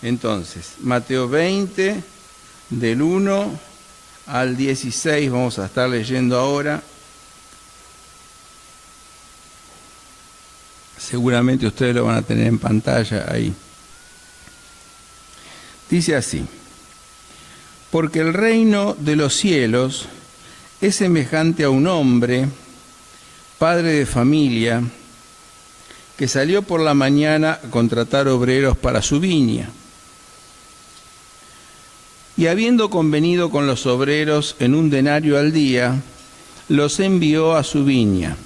Entonces, Mateo 20, del 1 al 16, vamos a estar leyendo ahora. Seguramente ustedes lo van a tener en pantalla ahí. Dice así: porque el reino de los cielos es semejante a un hombre, padre de familia, que salió por la mañana a contratar obreros para su viña. Y habiendo convenido con los obreros en 1 denario al día, los envió a su viña.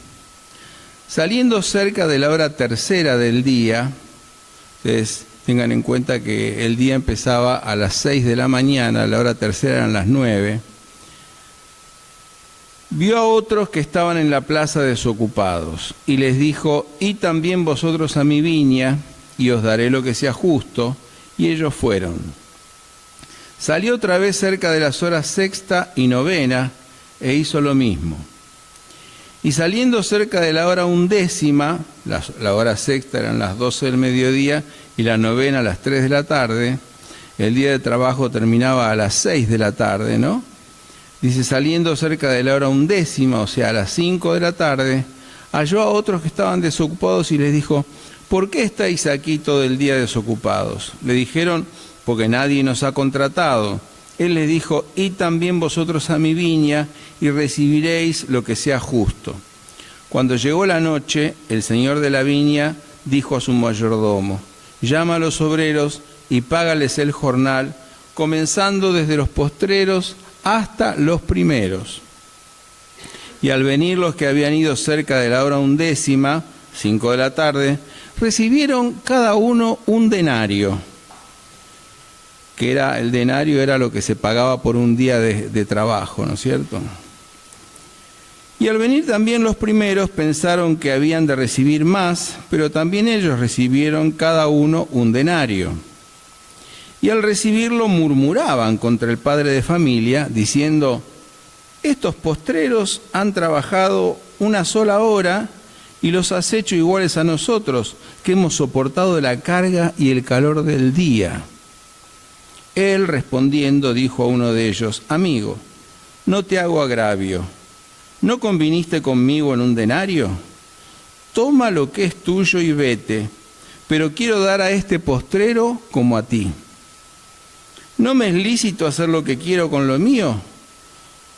Saliendo cerca de la hora tercera del día, ustedes tengan en cuenta que el día empezaba a las 6 de la mañana, la hora tercera eran las 9, vio a otros que estaban en la plaza desocupados, y les dijo: id también vosotros a mi viña, y os daré lo que sea justo. Y ellos fueron. Salió otra vez cerca de las horas sexta y novena, e hizo lo mismo. Y saliendo cerca de la hora 11, la hora sexta eran las 12 del mediodía, y la novena a las 3 de la tarde, el día de trabajo terminaba a las 6 de la tarde, ¿no? Dice, saliendo cerca de la hora 11, o sea, a las 5 de la tarde, halló a otros que estaban desocupados y les dijo: ¿por qué estáis aquí todo el día desocupados? Le dijeron: porque nadie nos ha contratado. Él les dijo: id también vosotros a mi viña y recibiréis lo que sea justo. Cuando llegó la noche, el señor de la viña dijo a su mayordomo: llama a los obreros y págales el jornal, comenzando desde los postreros hasta los primeros. Y al venir los que habían ido cerca de la hora 11, 5 de la tarde, recibieron cada uno 1 denario, que era el denario, era lo que se pagaba por un día de trabajo, ¿no es cierto? Y al venir también los primeros pensaron que habían de recibir más, pero también ellos recibieron cada uno 1 denario. Y al recibirlo murmuraban contra el padre de familia, diciendo: estos postreros han trabajado 1 sola hora y los has hecho iguales a nosotros, que hemos soportado la carga y el calor del día. Él, respondiendo, dijo a uno de ellos: amigo, no te hago agravio. ¿No conviniste conmigo en 1 denario? Toma lo que es tuyo y vete, pero quiero dar a este postrero como a ti. ¿No me es lícito hacer lo que quiero con lo mío?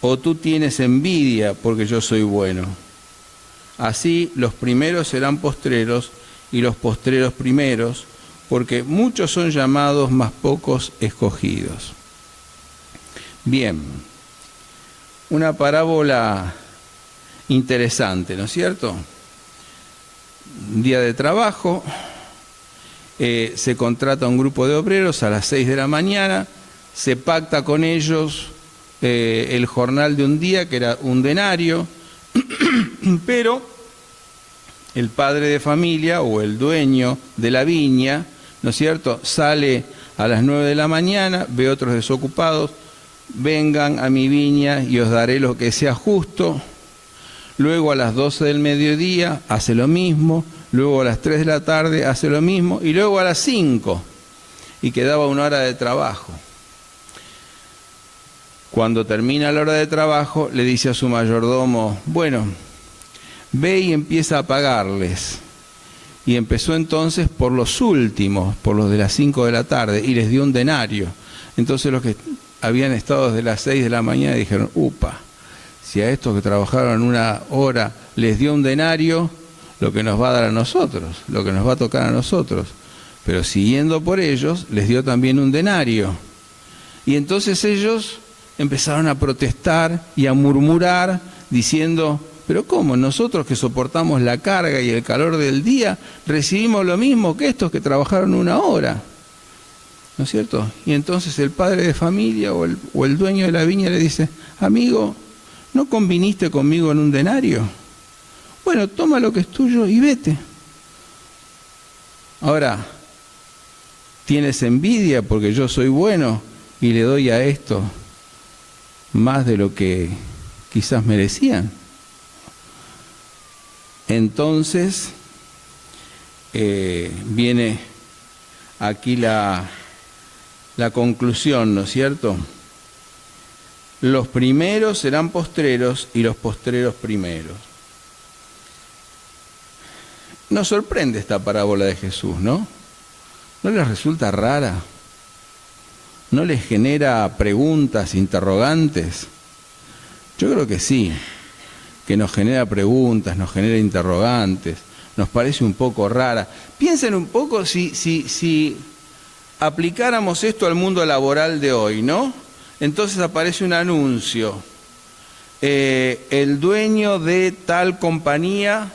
¿O tú tienes envidia porque yo soy bueno? Así los primeros serán postreros y los postreros primeros, porque muchos son llamados, mas pocos escogidos. Bien, una parábola interesante, ¿no es cierto? Un día de trabajo, se contrata a un grupo de obreros a las 6 de la mañana, se pacta con ellos el jornal de un día, que era 1 denario, pero el padre de familia o el dueño de la viña, ¿no es cierto?, sale a las 9 de la mañana, ve otros desocupados: vengan a mi viña y os daré lo que sea justo. Luego a las 12 del mediodía hace lo mismo, luego a las 3 de la tarde hace lo mismo, y luego a las 5, y quedaba 1 hora de trabajo. Cuando termina la hora de trabajo, le dice a su mayordomo: bueno, ve y empieza a pagarles. Y empezó entonces por los últimos, por los de las 5 de la tarde, y les dio 1 denario. Entonces los que habían estado desde las 6 de la mañana dijeron: upa, si a estos que trabajaron 1 hora les dio 1 denario, lo que nos va a dar a nosotros, lo que nos va a tocar a nosotros. Pero siguiendo por ellos, les dio también 1 denario. Y entonces ellos empezaron a protestar y a murmurar, diciendo: pero ¿cómo? Nosotros que soportamos la carga y el calor del día, recibimos lo mismo que estos que trabajaron 1 hora. ¿No es cierto? Y entonces el padre de familia o el dueño de la viña le dice: amigo, ¿no conviniste conmigo en 1 denario? Bueno, toma lo que es tuyo y vete. Ahora, ¿tienes envidia porque yo soy bueno y le doy a esto más de lo que quizás merecían? Entonces, viene aquí la la conclusión, ¿no es cierto? Los primeros serán postreros y los postreros primeros. Nos sorprende esta parábola de Jesús, ¿no? ¿No les resulta rara? ¿No les genera preguntas, interrogantes? Yo creo que sí, que nos genera preguntas, nos genera interrogantes, nos parece un poco rara. Piensen un poco si aplicáramos esto al mundo laboral de hoy, ¿no? Entonces aparece un anuncio. El dueño de tal compañía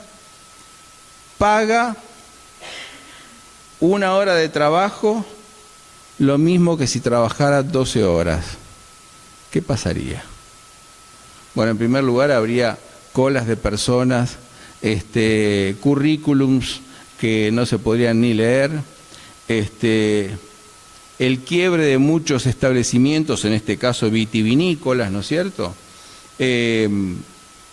paga 1 hora de trabajo lo mismo que si trabajara 12 horas. ¿Qué pasaría? Bueno, en primer lugar habría colas de personas, currículums que no se podrían ni leer, el quiebre de muchos establecimientos, en este caso vitivinícolas, ¿no es cierto?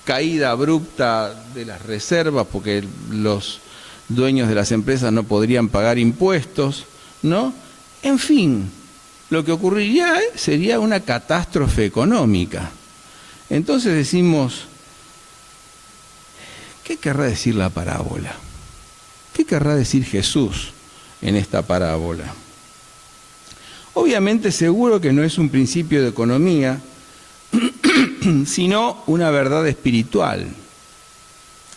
Caída abrupta de las reservas porque los dueños de las empresas no podrían pagar impuestos, ¿no? En fin, lo que ocurriría sería una catástrofe económica. Entonces decimos, ¿qué querrá decir la parábola? ¿Qué querrá decir Jesús en esta parábola? Obviamente seguro que no es un principio de economía, sino una verdad espiritual.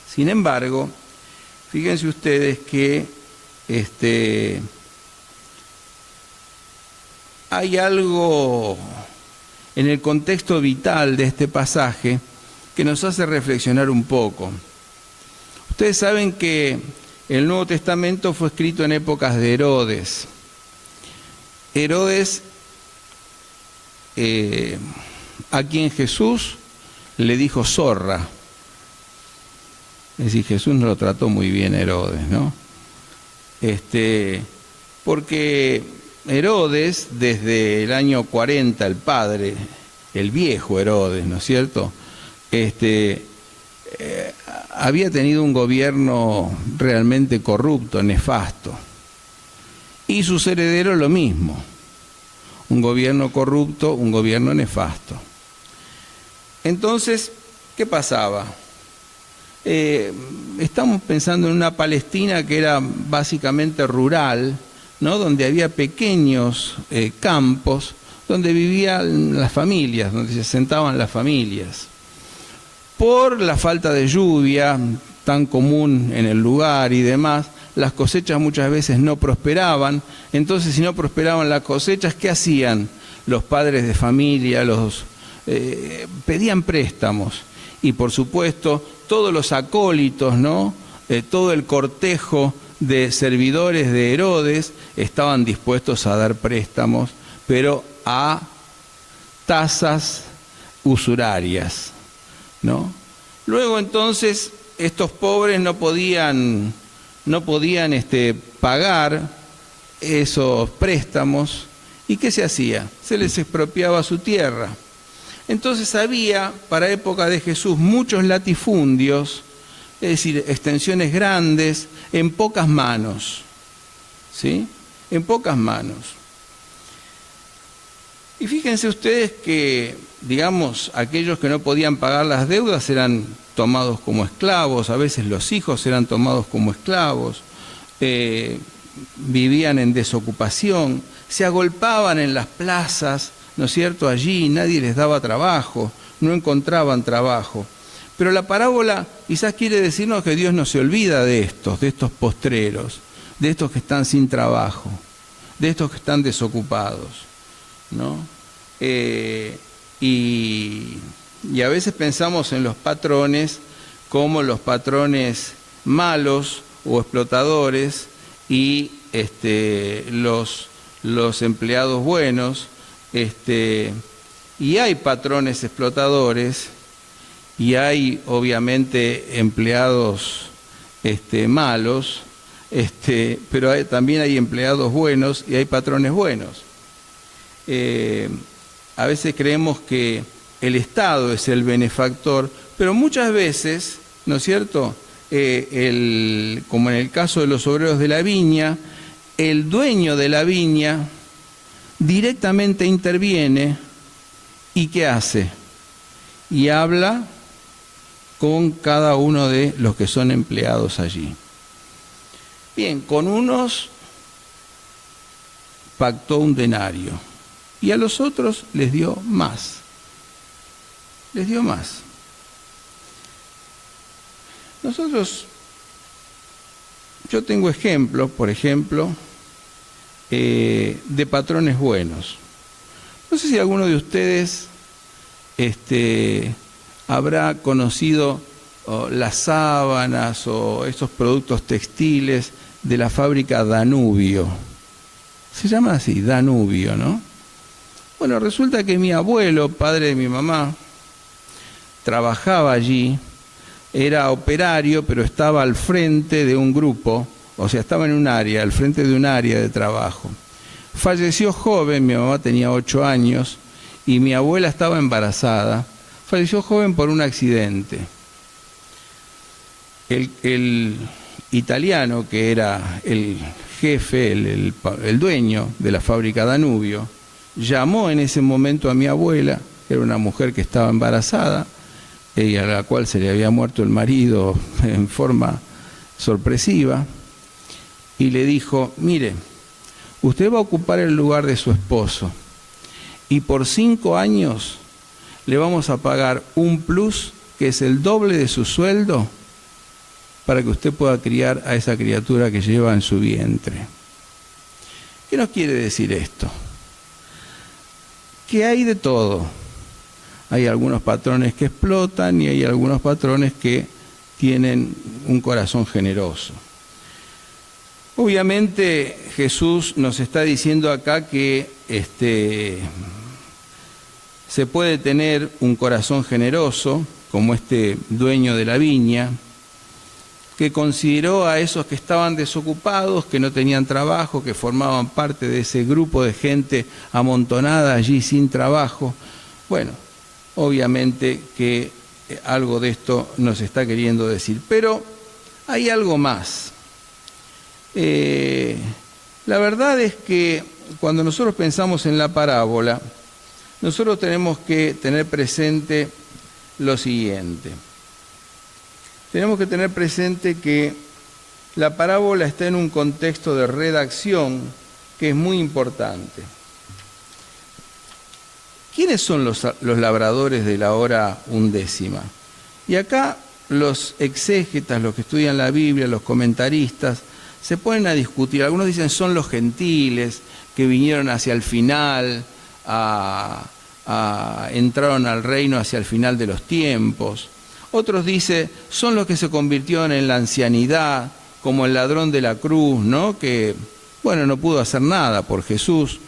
Sin embargo, fíjense ustedes que hay algo en el contexto vital de este pasaje que nos hace reflexionar un poco. Ustedes saben que el Nuevo Testamento fue escrito en épocas de Herodes. Herodes, a quien Jesús le dijo zorra. Es decir, Jesús no lo trató muy bien a Herodes, ¿no? Porque Herodes, desde el año 40, el padre, el viejo Herodes, ¿no es cierto?, había tenido un gobierno realmente corrupto, nefasto. Y sus herederos lo mismo. Un gobierno corrupto, un gobierno nefasto. Entonces, ¿qué pasaba? Estamos pensando en una Palestina que era básicamente rural, ¿no? Donde había pequeños campos, donde vivían las familias, donde se asentaban las familias. Por la falta de lluvia tan común en el lugar y demás, las cosechas muchas veces no prosperaban. Entonces, si no prosperaban las cosechas, ¿qué hacían? Los padres de familia pedían préstamos. Y por supuesto, todos los acólitos, ¿no? Todo el cortejo de servidores de Herodes estaban dispuestos a dar préstamos, pero a tasas usurarias, ¿no? Luego entonces estos pobres no podían pagar esos préstamos. ¿Y qué se hacía? Se les expropiaba su tierra. Entonces había, para época de Jesús, muchos latifundios, es decir, extensiones grandes, en pocas manos, ¿sí? En pocas manos. Y fíjense ustedes que, digamos, aquellos que no podían pagar las deudas eran tomados como esclavos, a veces los hijos eran tomados como esclavos, vivían en desocupación, se agolpaban en las plazas, ¿no es cierto? Allí nadie les daba trabajo, no encontraban trabajo. Pero la parábola quizás quiere decirnos que Dios no se olvida de estos postreros, de estos que están sin trabajo, de estos que están desocupados, ¿no? Y a veces pensamos en los patrones como los patrones malos o explotadores y los empleados buenos. Y hay patrones explotadores y hay obviamente empleados malos, pero también hay empleados buenos y hay patrones buenos. A veces creemos que el Estado es el benefactor, pero muchas veces, ¿no es cierto?, como en el caso de los obreros de la viña, el dueño de la viña directamente interviene y ¿qué hace? Y habla con cada uno de los que son empleados allí. Bien, con unos pactó un denario y a los otros les dio más. Les dio más. Yo tengo ejemplos, por ejemplo, de patrones buenos. No sé si alguno de ustedes habrá conocido las sábanas o estos productos textiles de la fábrica Danubio. Se llama así, Danubio, ¿no? Bueno, resulta que mi abuelo, padre de mi mamá, trabajaba allí, era operario, pero estaba al frente de un grupo, o sea, estaba en un área, al frente de un área de trabajo. Falleció joven, mi mamá tenía 8 años, y mi abuela estaba embarazada. Falleció joven por un accidente. El italiano, que era el jefe, el dueño de la fábrica Danubio, llamó en ese momento a mi abuela, que era una mujer que estaba embarazada, y a la cual se le había muerto el marido en forma sorpresiva, y le dijo: mire, usted va a ocupar el lugar de su esposo, y por 5 años le vamos a pagar un plus, que es el doble de su sueldo, para que usted pueda criar a esa criatura que lleva en su vientre. ¿Qué nos quiere decir esto? Que hay de todo. Hay algunos patrones que explotan y hay algunos patrones que tienen un corazón generoso. Obviamente Jesús nos está diciendo acá que se puede tener un corazón generoso, como este dueño de la viña, que consideró a esos que estaban desocupados, que no tenían trabajo, que formaban parte de ese grupo de gente amontonada allí sin trabajo. Bueno, obviamente que algo de esto nos está queriendo decir, pero hay algo más. La verdad es que cuando nosotros pensamos en la parábola, nosotros tenemos que tener presente lo siguiente. Tenemos que tener presente que la parábola está en un contexto de redacción que es muy importante. ¿Quiénes son los labradores de la hora undécima? Y acá los exégetas, los que estudian la Biblia, los comentaristas, se ponen a discutir. Algunos dicen son los gentiles que vinieron hacia el final, entraron al reino hacia el final de los tiempos. Otros dicen son los que se convirtieron en la ancianidad, como el ladrón de la cruz, ¿no? Que, bueno, no pudo hacer nada por Jesús,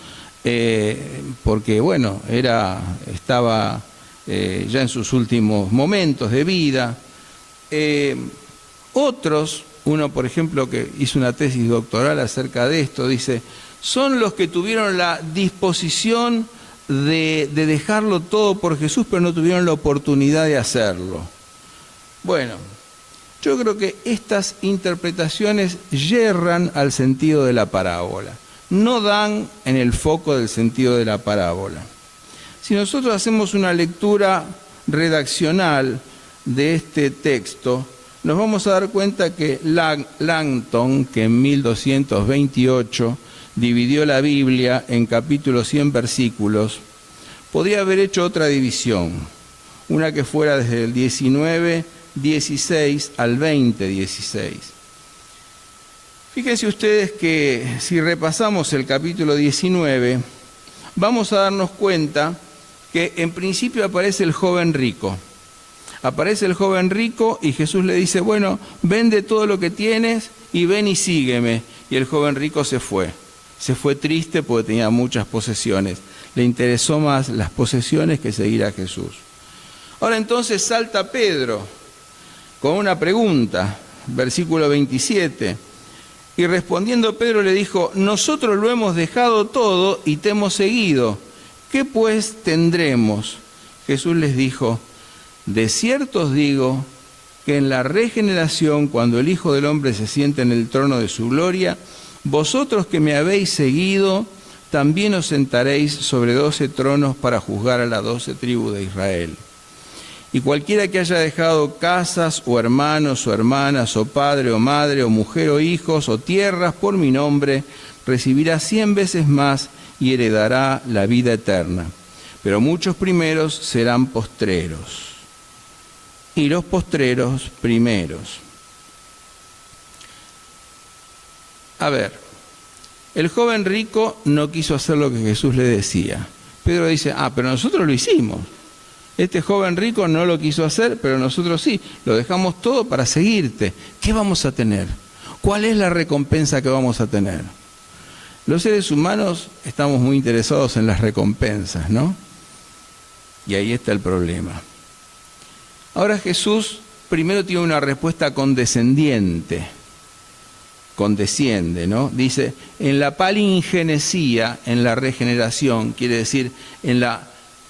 porque, bueno, estaba ya en sus últimos momentos de vida. Otros, uno por ejemplo que hizo una tesis doctoral acerca de esto, dice, son los que tuvieron la disposición de dejarlo todo por Jesús, pero no tuvieron la oportunidad de hacerlo. Bueno, yo creo que estas interpretaciones yerran al sentido de la parábola, no dan en el foco del sentido de la parábola. Si nosotros hacemos una lectura redaccional de este texto, nos vamos a dar cuenta que Langton, que en 1228 dividió la Biblia en capítulos 100 versículos, podría haber hecho otra división, una que fuera desde el 19:16 al 20:16. Fíjense ustedes que si repasamos el capítulo 19, vamos a darnos cuenta que en principio aparece el joven rico. Aparece el joven rico y Jesús le dice, bueno, vende todo lo que tienes y ven y sígueme. Y el joven rico se fue. Se fue triste porque tenía muchas posesiones. Le interesó más las posesiones que seguir a Jesús. Ahora entonces salta Pedro con una pregunta, versículo 27. Y respondiendo Pedro le dijo, nosotros lo hemos dejado todo y te hemos seguido. ¿Qué pues tendremos? Jesús les dijo, de cierto os digo que en la regeneración, cuando el Hijo del Hombre se siente en el trono de su gloria, vosotros que me habéis seguido, también os sentaréis sobre 12 tronos para juzgar a las 12 tribus de Israel. Y cualquiera que haya dejado casas, o hermanos, o hermanas, o padre, o madre, o mujer, o hijos, o tierras por mi nombre, recibirá 100 veces más y heredará la vida eterna. Pero muchos primeros serán postreros, y los postreros primeros. A ver, el joven rico no quiso hacer lo que Jesús le decía. Pedro dice, pero nosotros lo hicimos. Este joven rico no lo quiso hacer, pero nosotros sí. Lo dejamos todo para seguirte. ¿Qué vamos a tener? ¿Cuál es la recompensa que vamos a tener? Los seres humanos estamos muy interesados en las recompensas, ¿no? Y ahí está el problema. Ahora Jesús primero tiene una respuesta condescendiente. Condesciende, ¿no? Dice, en la palingenesía, en la regeneración, quiere decir, en la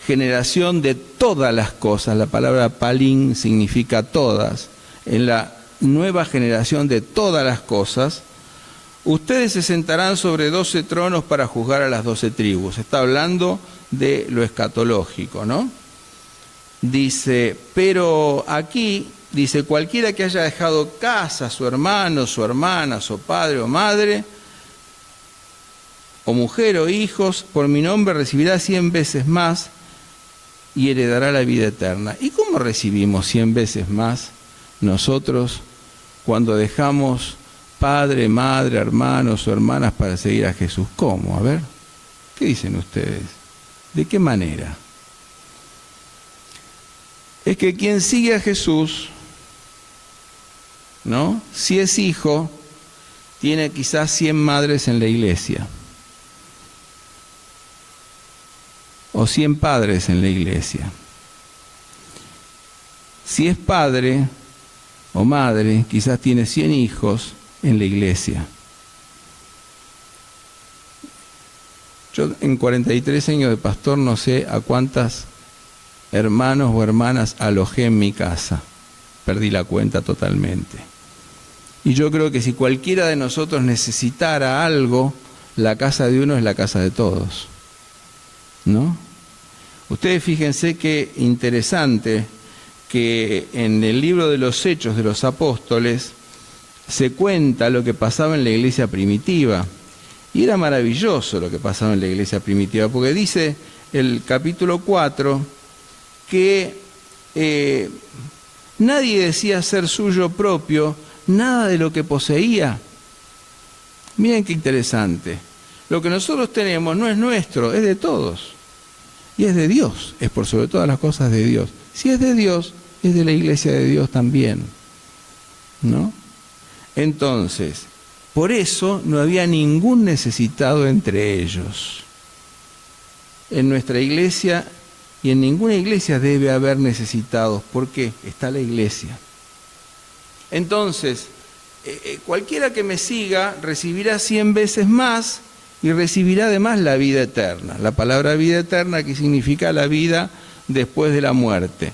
generación de todas las cosas, la palabra palin significa todas, en la nueva generación de todas las cosas, ustedes se sentarán sobre 12 tronos para juzgar a las 12 tribus. Está hablando de lo escatológico, ¿no? Dice, pero aquí, dice, cualquiera que haya dejado casa, su hermano, su hermana, su padre o madre, o mujer o hijos, por mi nombre recibirá 100 veces más y heredará la vida eterna. ¿Y cómo recibimos 100 veces más nosotros cuando dejamos padre, madre, hermanos o hermanas para seguir a Jesús? ¿Cómo? A ver, ¿qué dicen ustedes? ¿De qué manera? Es que quien sigue a Jesús, ¿no? Si es hijo, tiene quizás 100 madres en la iglesia. O 100 padres en la iglesia. Si es padre o madre, quizás tiene 100 hijos en la iglesia. Yo en 43 años de pastor no sé a cuántas hermanos o hermanas alojé en mi casa. Perdí la cuenta totalmente. Y yo creo que si cualquiera de nosotros necesitara algo, la casa de uno es la casa de todos, ¿no? Ustedes fíjense qué interesante que en el libro de los Hechos de los Apóstoles se cuenta lo que pasaba en la iglesia primitiva. Y era maravilloso lo que pasaba en la iglesia primitiva, porque dice el capítulo 4 que nadie decía ser suyo propio nada de lo que poseía. Miren qué interesante. Lo que nosotros tenemos no es nuestro, es de todos. Y es de Dios, es por sobre todas las cosas de Dios. Si es de Dios, es de la iglesia de Dios también, ¿no? Entonces, por eso no había ningún necesitado entre ellos. En nuestra iglesia y en ninguna iglesia debe haber necesitados. ¿Por qué? Está la iglesia. Entonces, cualquiera que me siga recibirá 100 veces más y recibirá además la vida eterna. La palabra vida eterna que significa la vida después de la muerte.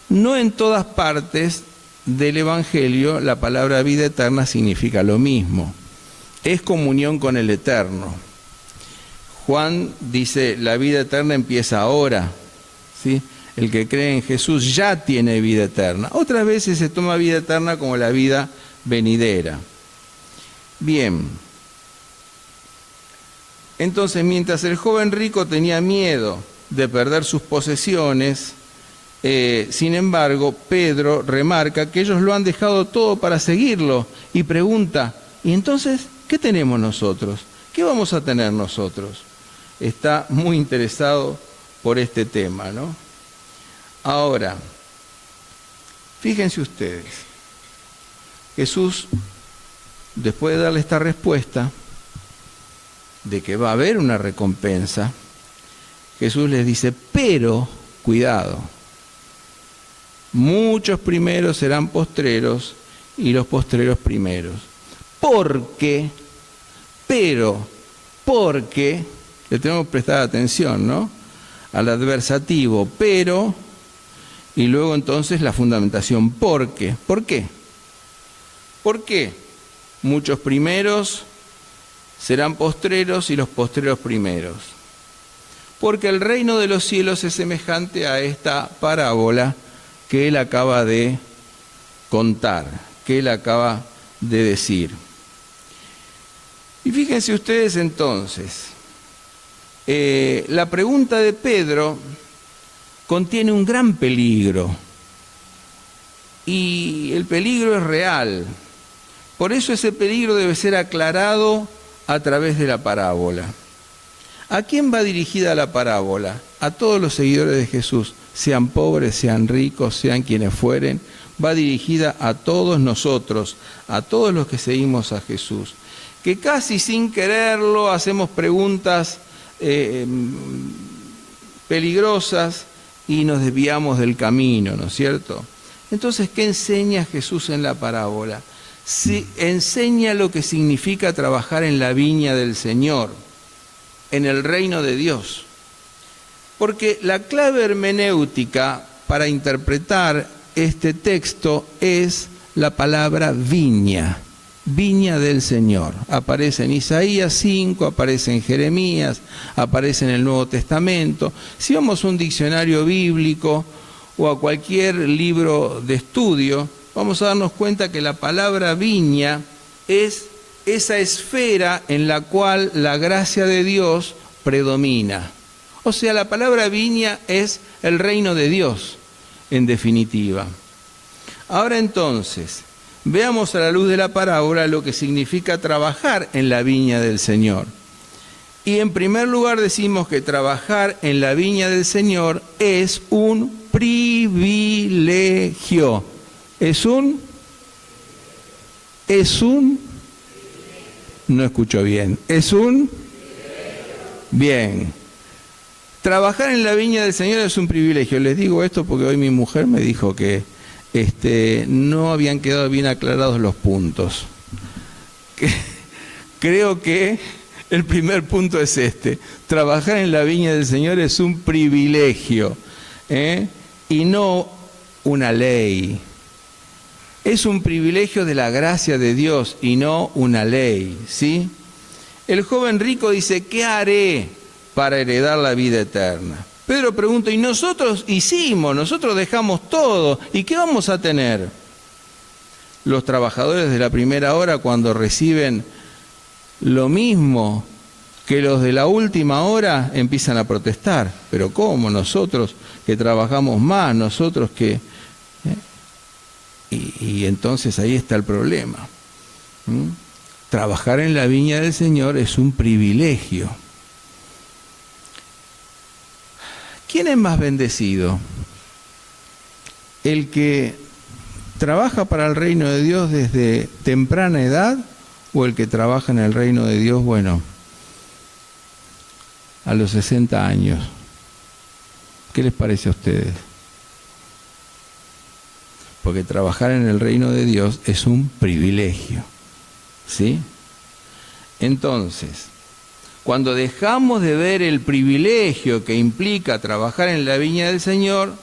No en todas partes del Evangelio la palabra vida eterna significa lo mismo. Es comunión con el Eterno. Juan dice, la vida eterna empieza ahora, ¿sí? El que cree en Jesús ya tiene vida eterna. Otras veces se toma vida eterna como la vida venidera. Bien. Entonces, mientras el joven rico tenía miedo de perder sus posesiones, sin embargo, Pedro remarca que ellos lo han dejado todo para seguirlo y pregunta, ¿y entonces qué tenemos nosotros? ¿Qué vamos a tener nosotros? Está muy interesado por este tema, ¿no? Ahora, fíjense ustedes, Jesús, después de darle esta respuesta, de que va a haber una recompensa, Jesús les dice, pero, cuidado, muchos primeros serán postreros y los postreros primeros. Porque, le tenemos que prestar atención, ¿no? Al adversativo, pero, y luego entonces la fundamentación, porque. ¿Por qué? ¿Por qué muchos primeros serán postreros y los postreros primeros. Porque el reino de los cielos es semejante a esta parábola que él acaba de contar, que él acaba de decir. Y fíjense ustedes entonces, la pregunta de Pedro contiene un gran peligro, y el peligro es real. Por eso ese peligro debe ser aclarado a través de la parábola. ¿A quién va dirigida la parábola? A todos los seguidores de Jesús, sean pobres, sean ricos, sean quienes fueren, va dirigida a todos nosotros, a todos los que seguimos a Jesús, que casi sin quererlo hacemos preguntas peligrosas y nos desviamos del camino, ¿no es cierto? Entonces, ¿qué enseña Jesús en la parábola? Enseña lo que significa trabajar en la viña del Señor, en el reino de Dios. Porque la clave hermenéutica para interpretar este texto es la palabra viña, viña del Señor. Aparece en Isaías 5, aparece en Jeremías, aparece en el Nuevo Testamento. Si vamos a un diccionario bíblico o a cualquier libro de estudio, vamos a darnos cuenta que la palabra viña es esa esfera en la cual la gracia de Dios predomina. O sea, la palabra viña es el reino de Dios, en definitiva. Ahora entonces, veamos a la luz de la parábola lo que significa trabajar en la viña del Señor. Y en primer lugar decimos que trabajar en la viña del Señor es un privilegio. No escucho bien. Bien. Trabajar en la viña del Señor es un privilegio. Les digo esto porque hoy mi mujer me dijo que no habían quedado bien aclarados los puntos. Creo que el primer punto es este. Trabajar en la viña del Señor es un privilegio, y no una ley. Es un privilegio de la gracia de Dios y no una ley, ¿sí? El joven rico dice, ¿qué haré para heredar la vida eterna? Pedro pregunta, ¿y nosotros nosotros dejamos todo, ¿y qué vamos a tener? Los trabajadores de la primera hora, cuando reciben lo mismo que los de la última hora, empiezan a protestar. ¿Pero cómo? Nosotros que trabajamos más, nosotros que... Y entonces ahí está el problema. Trabajar en la viña del Señor es un privilegio. ¿Quién es más bendecido? ¿El que trabaja para el reino de Dios desde temprana edad o el que trabaja en el reino de Dios, a los 60 años? ¿Qué les parece a ustedes? Porque trabajar en el reino de Dios es un privilegio, ¿sí? Entonces, cuando dejamos de ver el privilegio que implica trabajar en la viña del Señor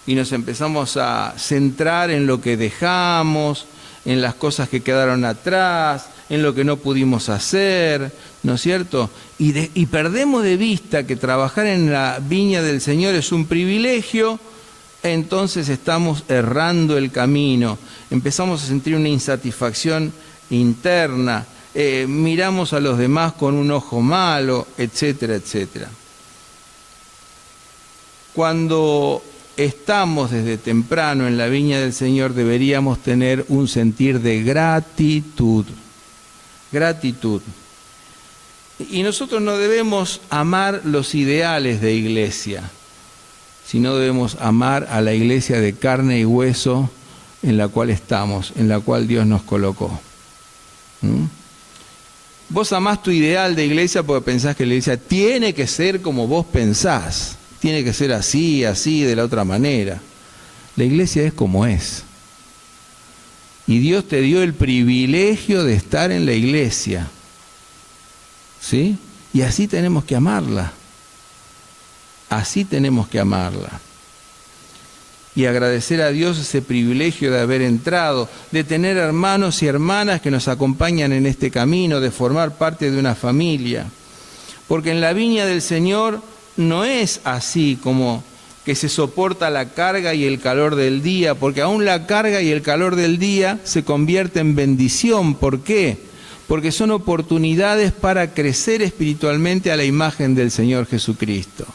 y nos empezamos a centrar en lo que dejamos, en las cosas que quedaron atrás, en lo que no pudimos hacer, ¿no es cierto? Y perdemos de vista que trabajar en la viña del Señor es un privilegio, entonces estamos errando el camino, empezamos a sentir una insatisfacción interna, miramos a los demás con un ojo malo, etcétera, etcétera. Cuando estamos desde temprano en la viña del Señor, deberíamos tener un sentir de gratitud. Gratitud. Y nosotros no debemos amar los ideales de iglesia, sino debemos amar a la iglesia de carne y hueso en la cual estamos, en la cual Dios nos colocó. Vos amás tu ideal de iglesia porque pensás que la iglesia tiene que ser como vos pensás, tiene que ser así, de la otra manera. La iglesia es como es. Y Dios te dio el privilegio de estar en la iglesia, ¿sí? Y así tenemos que amarla. Así tenemos que amarla. y agradecer a Dios ese privilegio de haber entrado, de tener hermanos y hermanas que nos acompañan en este camino, de formar parte de una familia. Porque en la viña del Señor no es así como que se soporta la carga y el calor del día, porque aún la carga y el calor del día se convierte en bendición. ¿Por qué? Porque son oportunidades para crecer espiritualmente a la imagen del Señor Jesucristo.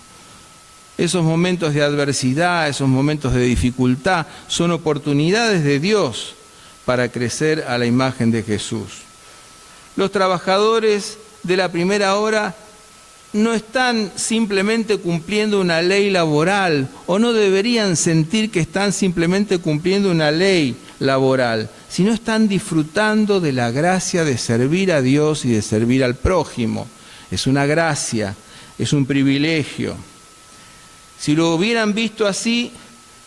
Esos momentos de adversidad, esos momentos de dificultad, son oportunidades de Dios para crecer a la imagen de Jesús. Los trabajadores de la primera hora no están simplemente cumpliendo una ley laboral, o no deberían sentir que están simplemente cumpliendo una ley laboral, sino están disfrutando de la gracia de servir a Dios y de servir al prójimo. Es una gracia, es un privilegio. Si lo hubieran visto así,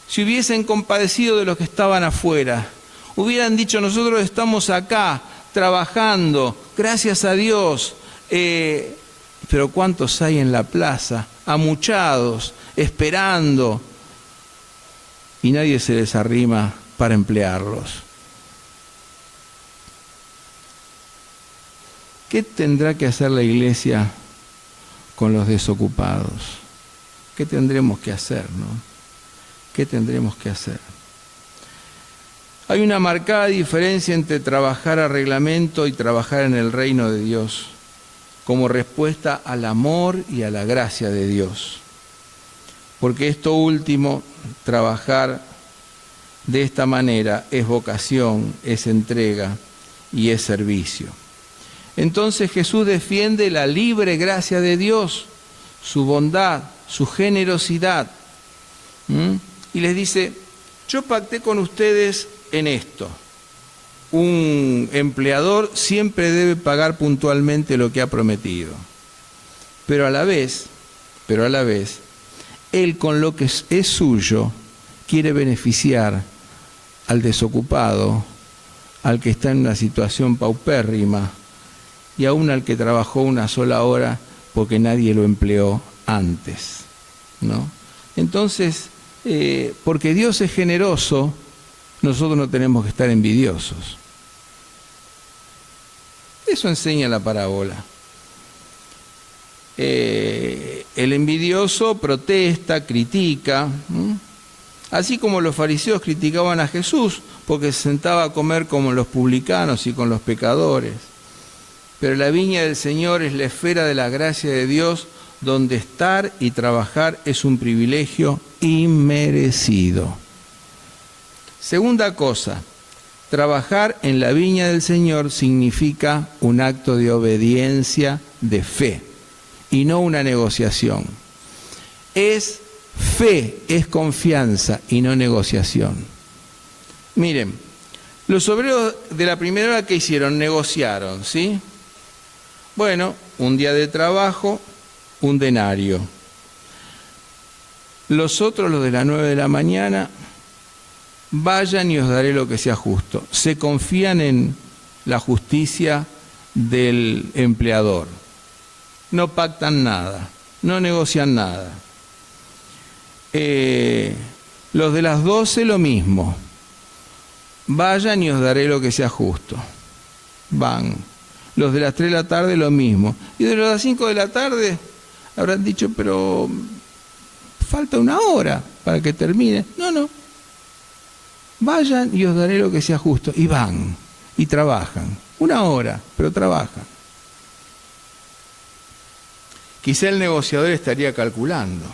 se hubiesen compadecido de los que estaban afuera. Hubieran dicho: nosotros estamos acá trabajando, gracias a Dios, pero ¿cuántos hay en la plaza? Amuchados, esperando, y nadie se les arrima para emplearlos. ¿Qué tendrá que hacer la iglesia con los desocupados? ¿Qué tendremos que hacer, no? ¿Qué tendremos que hacer? Hay una marcada diferencia entre trabajar a reglamento y trabajar en el reino de Dios, como respuesta al amor y a la gracia de Dios. Porque esto último, trabajar de esta manera, es vocación, es entrega y es servicio. Entonces Jesús defiende la libre gracia de Dios, su bondad, su generosidad. Y les dice: yo pacté con ustedes en esto. Un empleador siempre debe pagar puntualmente lo que ha prometido. Pero a la vez, él con lo que es suyo quiere beneficiar al desocupado, al que está en una situación paupérrima y aún al que trabajó una sola hora porque nadie lo empleó antes, ¿no? Entonces, porque Dios es generoso, nosotros no tenemos que estar envidiosos. Eso enseña la parábola. El envidioso protesta, critica, así como los fariseos criticaban a Jesús porque se sentaba a comer con los publicanos y con los pecadores. Pero la viña del Señor es la esfera de la gracia de Dios, donde estar y trabajar es un privilegio inmerecido. Segunda cosa, trabajar en la viña del Señor significa un acto de obediencia, de fe, y no una negociación. Es fe, es confianza y no negociación. Miren, los obreros de la primera hora, ¿qué hicieron? Negociaron, ¿sí? Bueno, un día de trabajo, un denario. Los otros, los de las 9 de la mañana, vayan y os daré lo que sea justo. Se confían en la justicia del empleador. No pactan nada, no negocian nada. Los de las 12 lo mismo. Vayan y os daré lo que sea justo. Van. Los de las 3 de la tarde lo mismo. Y de las 5 de la tarde habrán dicho: pero falta una hora para que termine. No. Vayan y os daré lo que sea justo. Y van, y trabajan. Una hora, pero trabajan. Quizá el negociador estaría calculando.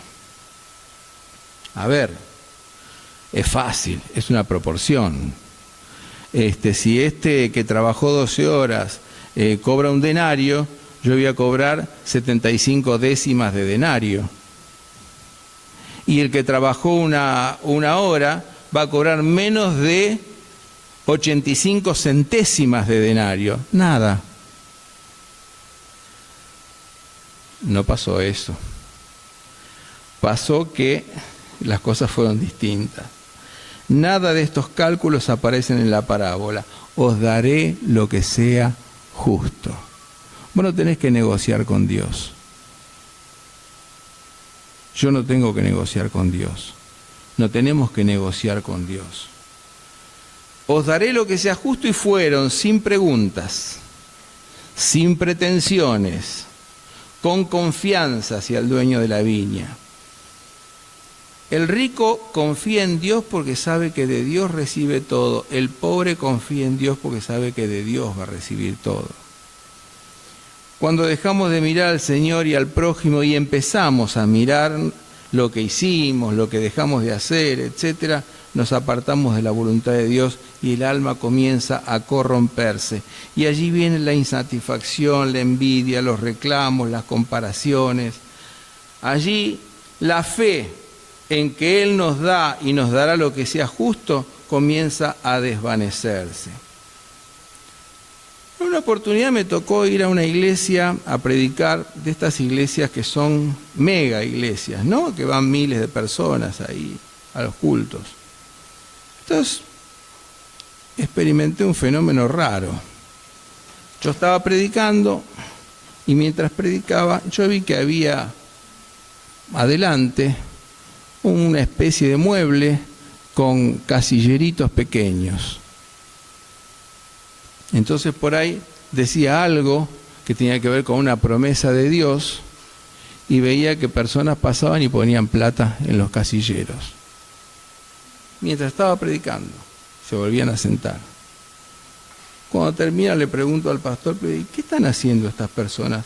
A ver, es fácil, es una proporción. Si este que trabajó 12 horas cobra un denario, yo voy a cobrar 75 décimas de denario. Y el que trabajó una hora va a cobrar menos de 85 centésimas de denario. Nada. No pasó eso. Pasó que las cosas fueron distintas. Nada de estos cálculos aparecen en la parábola. Os daré lo que sea justo. Vos no tenés que negociar con Dios. Yo no tengo que negociar con Dios. No tenemos que negociar con Dios. Os daré lo que sea justo, y fueron sin preguntas, sin pretensiones, con confianza hacia el dueño de la viña. El rico confía en Dios porque sabe que de Dios recibe todo. El pobre confía en Dios porque sabe que de Dios va a recibir todo. Cuando dejamos de mirar al Señor y al prójimo y empezamos a mirar lo que hicimos, lo que dejamos de hacer, etc., nos apartamos de la voluntad de Dios y el alma comienza a corromperse. Y allí viene la insatisfacción, la envidia, los reclamos, las comparaciones. Allí la fe en que Él nos da y nos dará lo que sea justo comienza a desvanecerse. En una oportunidad me tocó ir a una iglesia a predicar, de estas iglesias que son mega iglesias, ¿no? Que van miles de personas ahí a los cultos. Entonces, experimenté un fenómeno raro. Yo estaba predicando y mientras predicaba yo vi que había adelante una especie de mueble con casilleritos pequeños. Entonces por ahí decía algo que tenía que ver con una promesa de Dios y veía que personas pasaban y ponían plata en los casilleros. Mientras estaba predicando, se volvían a sentar. Cuando termina le pregunto al pastor, ¿qué están haciendo estas personas?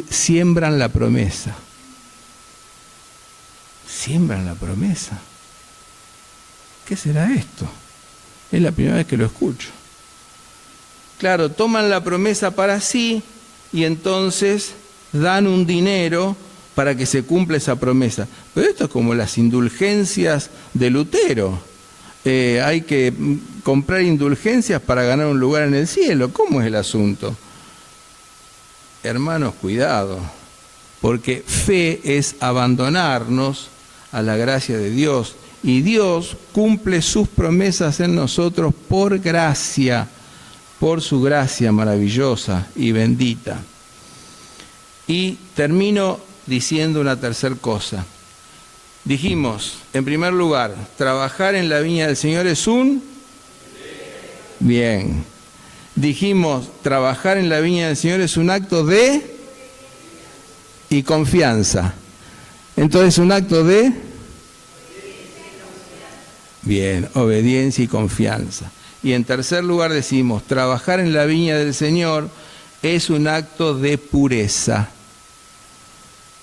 Siembran la promesa. Siembran la promesa. ¿Qué será esto? Es la primera vez que lo escucho. Claro, toman la promesa para sí y entonces dan un dinero para que se cumpla esa promesa. Pero esto es como las indulgencias de Lutero. Hay que comprar indulgencias para ganar un lugar en el cielo. ¿Cómo es el asunto? Hermanos, cuidado, porque fe es abandonarnos a la gracia de Dios, y Dios cumple sus promesas en nosotros por gracia, por su gracia maravillosa y bendita. Y termino diciendo una tercera cosa. Dijimos, en primer lugar, trabajar en la viña del Señor es un... Bien. Dijimos, trabajar en la viña del Señor es un acto de... y confianza. Entonces, un acto de... Bien, obediencia y confianza. Y en tercer lugar decimos, trabajar en la viña del Señor es un acto de pureza.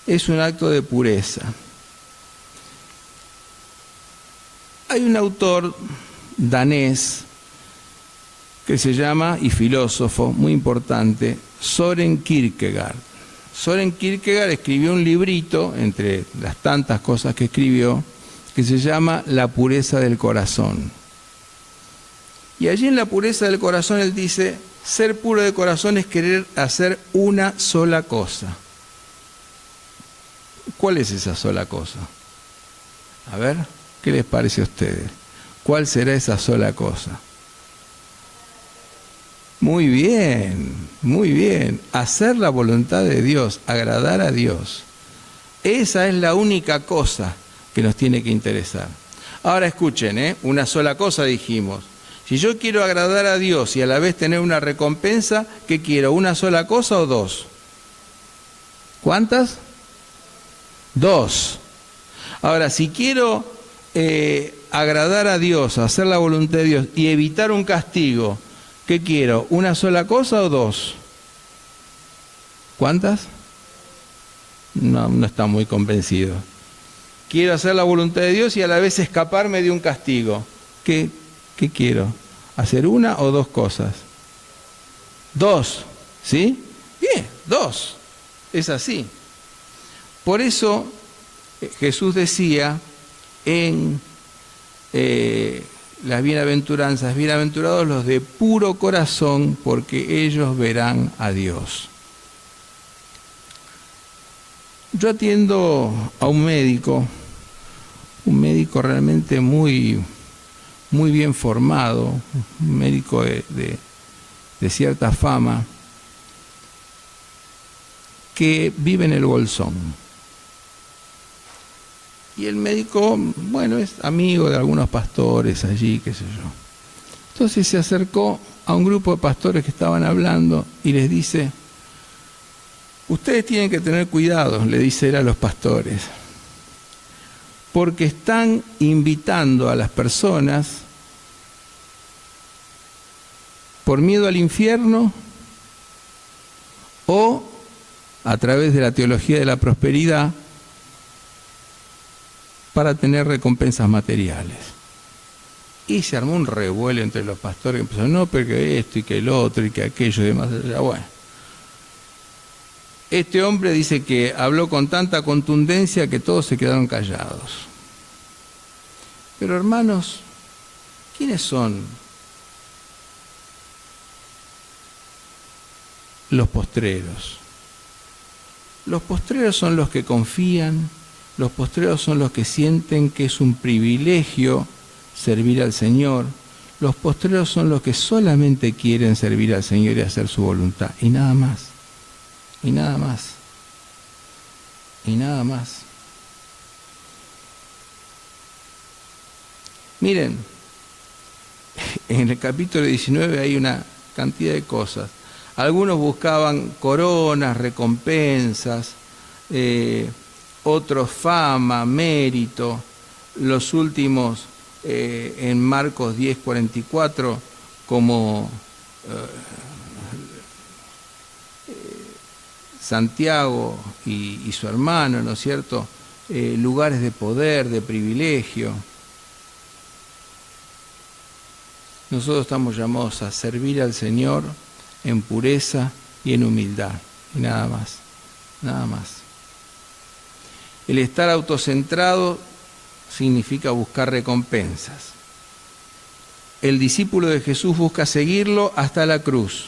Es un acto de pureza. Hay un autor danés que se llama, y filósofo muy importante, Søren Kierkegaard. Søren Kierkegaard escribió un librito, entre las tantas cosas que escribió, que se llama La pureza del corazón. Y allí en la pureza del corazón él dice, ser puro de corazón es querer hacer una sola cosa. ¿Cuál es esa sola cosa? A ver, ¿qué les parece a ustedes? ¿Cuál será esa sola cosa? Muy bien, muy bien. Hacer la voluntad de Dios, agradar a Dios. Esa es la única cosa que nos tiene que interesar. Ahora escuchen, una sola cosa dijimos. Si yo quiero agradar a Dios y a la vez tener una recompensa, ¿qué quiero? ¿Una sola cosa o dos? ¿Cuántas? Dos. Ahora, si quiero agradar a Dios, hacer la voluntad de Dios y evitar un castigo, ¿qué quiero? ¿Una sola cosa o dos? ¿Cuántas? No está muy convencido. Quiero hacer la voluntad de Dios y a la vez escaparme de un castigo. ¿Qué quiero? ¿Hacer una o dos cosas? Dos, ¿sí? Bien, dos. Es así. Por eso Jesús decía en las bienaventuranzas, bienaventurados los de puro corazón, porque ellos verán a Dios. Yo atiendo a un médico realmente muy bien formado, un médico de cierta fama, que vive en el Bolsón. Y el médico, bueno, es amigo de algunos pastores allí, qué sé yo. Entonces se acercó a un grupo de pastores que estaban hablando y les dice: ustedes tienen que tener cuidado, le dice él a los pastores, porque están invitando a las personas por miedo al infierno o a través de la teología de la prosperidad para tener recompensas materiales. Y se armó un revuelo entre los pastores que empezaron: no, porque esto y que el otro y que aquello y demás allá. Bueno, este hombre dice que habló con tanta contundencia que todos se quedaron callados. Pero hermanos, ¿quiénes son los postreros? Los postreros son los que confían, los postreros son los que sienten que es un privilegio servir al Señor. Los postreros son los que solamente quieren servir al Señor y hacer su voluntad, y nada más, y nada más, y nada más. Miren, en el capítulo 19 hay una cantidad de cosas. Algunos buscaban coronas, recompensas, otros fama, mérito. Los últimos en Marcos 10:44, como Santiago y su hermano, ¿no es cierto? Lugares de poder, de privilegio. Nosotros estamos llamados a servir al Señor en pureza y en humildad, y nada más, nada más. El estar autocentrado significa buscar recompensas. El discípulo de Jesús busca seguirlo hasta la cruz.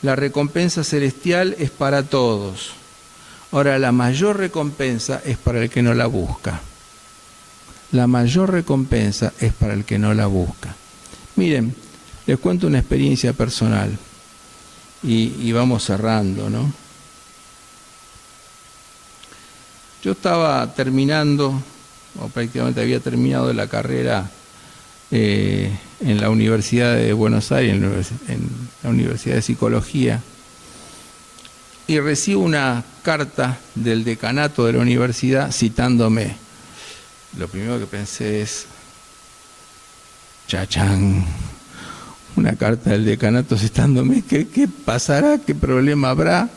La recompensa celestial es para todos. Ahora, la mayor recompensa es para el que no la busca. La mayor recompensa es para el que no la busca. Miren, les cuento una experiencia personal y vamos cerrando, ¿no? Yo estaba terminando, o prácticamente había terminado la carrera en la Universidad de Buenos Aires, en la Universidad de Psicología, y recibo una carta del decanato de la universidad citándome. Lo primero que pensé es: chachán, una carta del decanato citándome, ¿qué pasará? ¿Qué problema habrá?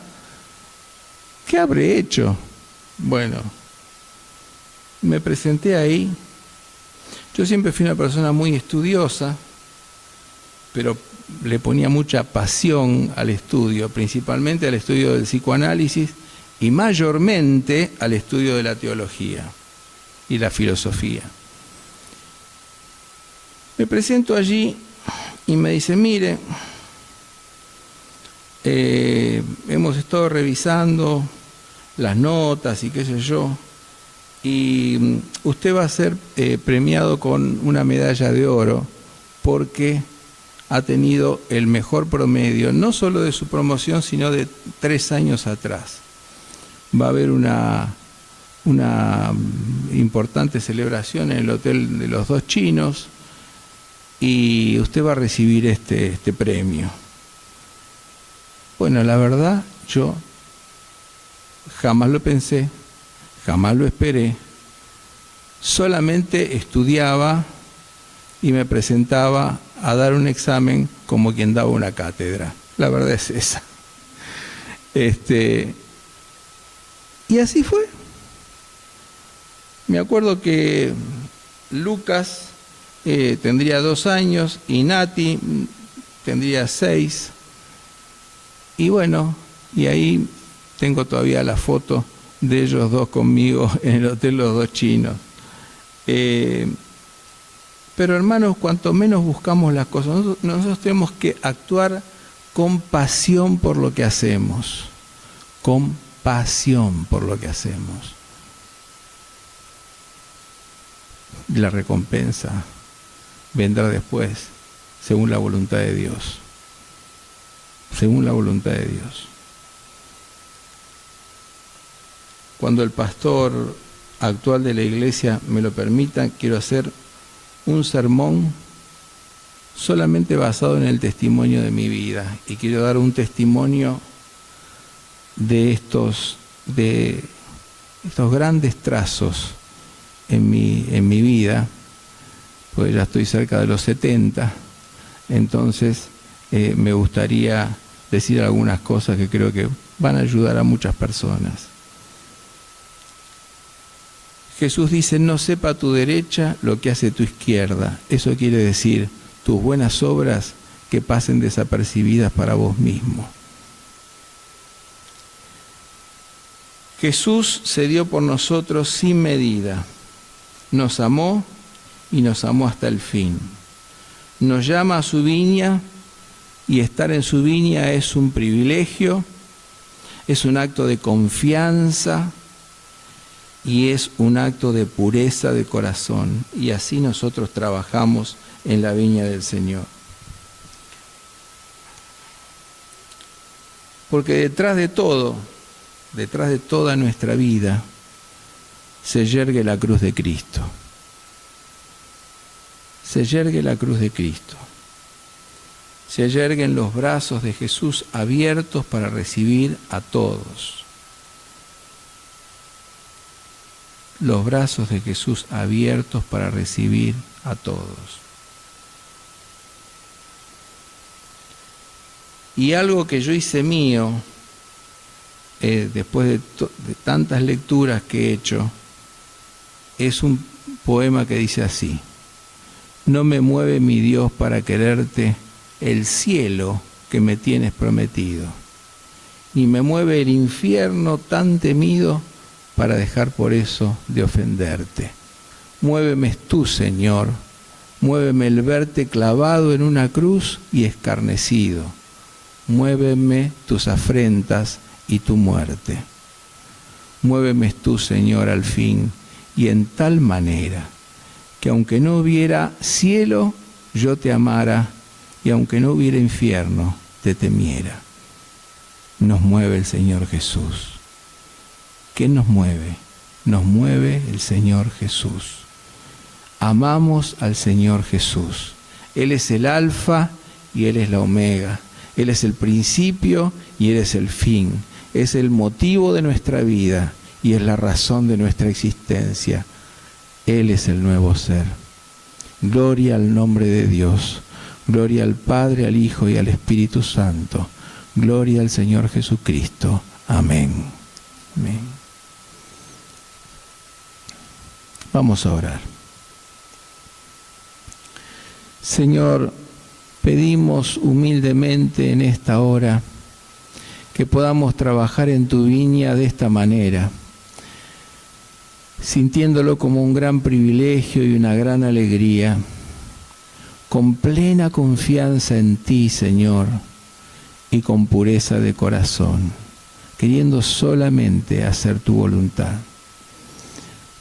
¿Qué habré hecho? Bueno, me presenté ahí. Yo siempre fui una persona muy estudiosa, pero le ponía mucha pasión al estudio, principalmente al estudio del psicoanálisis y mayormente al estudio de la teología y la filosofía. Me presento allí y me dice: mire, hemos estado revisando las notas y qué sé yo, y usted va a ser premiado con una medalla de oro porque ha tenido el mejor promedio, no solo de su promoción, sino de 3 años atrás. Va a haber una importante celebración en el Hotel de los Dos Chinos y usted va a recibir este premio. Bueno, la verdad, yo jamás lo pensé, jamás lo esperé. Solamente estudiaba y me presentaba a dar un examen como quien daba una cátedra. La verdad es esa. Y así fue. Me acuerdo que Lucas tendría 2 años y Nati tendría 6. Y bueno, y ahí tengo todavía la foto de ellos dos conmigo en el Hotel Los Dos Chinos. Pero hermanos, cuanto menos buscamos las cosas, nosotros tenemos que actuar con pasión por lo que hacemos. Con pasión por lo que hacemos. La recompensa vendrá después, según la voluntad de Dios. Según la voluntad de Dios. Cuando el pastor actual de la iglesia me lo permita, quiero hacer un sermón solamente basado en el testimonio de mi vida. Y quiero dar un testimonio de estos grandes trazos en mi vida, pues ya estoy cerca de los 70, entonces me gustaría decir algunas cosas que creo que van a ayudar a muchas personas. Jesús dice: no sepa tu derecha lo que hace tu izquierda. Eso quiere decir tus buenas obras que pasen desapercibidas para vos mismo. Jesús se dio por nosotros sin medida. Nos amó y nos amó hasta el fin. Nos llama a su viña y estar en su viña es un privilegio, es un acto de confianza y es un acto de pureza de corazón. Y así nosotros trabajamos en la viña del Señor. Porque detrás de toda nuestra vida, se yergue la cruz de Cristo. Se yergue la cruz de Cristo. Se yerguen los brazos de Jesús abiertos para recibir a todos. Los brazos de Jesús abiertos para recibir a todos. Y algo que yo hice mío, después de tantas lecturas que he hecho, es un poema que dice así: no me mueve mi Dios para quererte el cielo que me tienes prometido, ni me mueve el infierno tan temido para dejar por eso de ofenderte. Muéveme tú, Señor, muéveme el verte clavado en una cruz y escarnecido. Muéveme tus afrentas y tu muerte. Muéveme tú, Señor, al fin, y en tal manera que aunque no hubiera cielo, yo te amara, y aunque no hubiera infierno, te temiera. Nos mueve el Señor Jesús. ¿Qué nos mueve? Nos mueve el Señor Jesús. Amamos al Señor Jesús. Él es el alfa y Él es la omega. Él es el principio y Él es el fin. Es el motivo de nuestra vida y es la razón de nuestra existencia. Él es el nuevo ser. Gloria al nombre de Dios. Gloria al Padre, al Hijo y al Espíritu Santo. Gloria al Señor Jesucristo. Amén. Amén. Vamos a orar. Señor, pedimos humildemente en esta hora que podamos trabajar en tu viña de esta manera, sintiéndolo como un gran privilegio y una gran alegría, con plena confianza en ti, Señor, y con pureza de corazón, queriendo solamente hacer tu voluntad.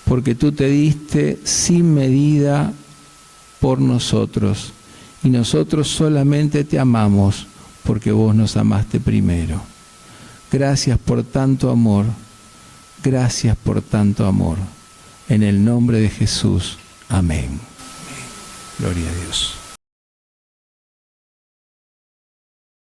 Porque tú te diste sin medida por nosotros, y nosotros solamente te amamos porque vos nos amaste primero. Gracias por tanto amor, gracias por tanto amor. En el nombre de Jesús, amén. Gloria a Dios.